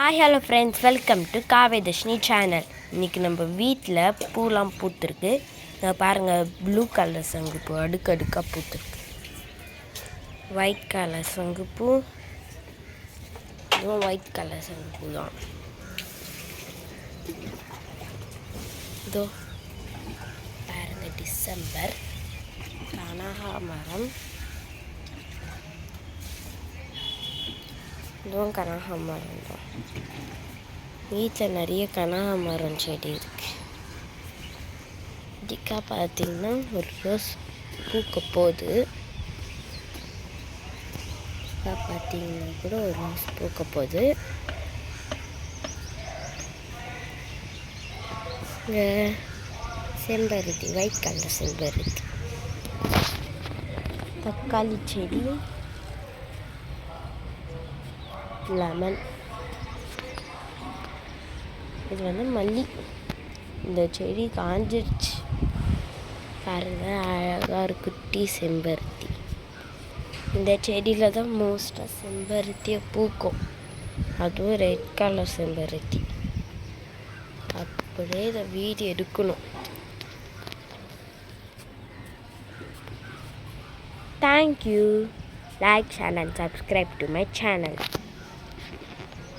Hi hello friends, welcome to Kavedharshini channel. இன்றைக்கி நம்ம வீட்டில் பூலாம் பூத்துருக்கு. பாருங்கள், ப்ளூ கலர் சங்குப்பூ அடுக்கடுக்காக பூத்துருக்கு. ஒயிட் கலர் சங்குப்பூ, இதுவும் ஒயிட் கலர் சங்குப்பூ தான். இதோ பாருங்கள், டிசம்பர் கனகாமரம், இதுவும் கனகாமரம் தான். வீட்டில் நிறைய கனகாமரம் செடி இருக்குது. இதுக்காக பார்த்தீங்கன்னா ஒரு ரோஸ் பூக்க போகுது. பார்த்தீங்கன்னா கூட ஒரு ரோஸ் பூக்க போகுது. இங்கே செம்பருத்தி, ஒயிட் கலர் செம்பருத்தி, தக்காளி செடி, லெமன், இது மல்லி. இந்த செடி காஞ்சிருச்சு பாருங்கள், அழகாக ஒரு குட்டி செம்பருத்தி. இந்த செடியில் தான் மோஸ்ட்டாக செம்பருத்தியை பூக்கும். அதுவும் ரெட் கலர் செம்பருத்தி. அப்படியே இதை வீடியோ எடுக்கணும். Thank you. Like, share and subscribe to my channel.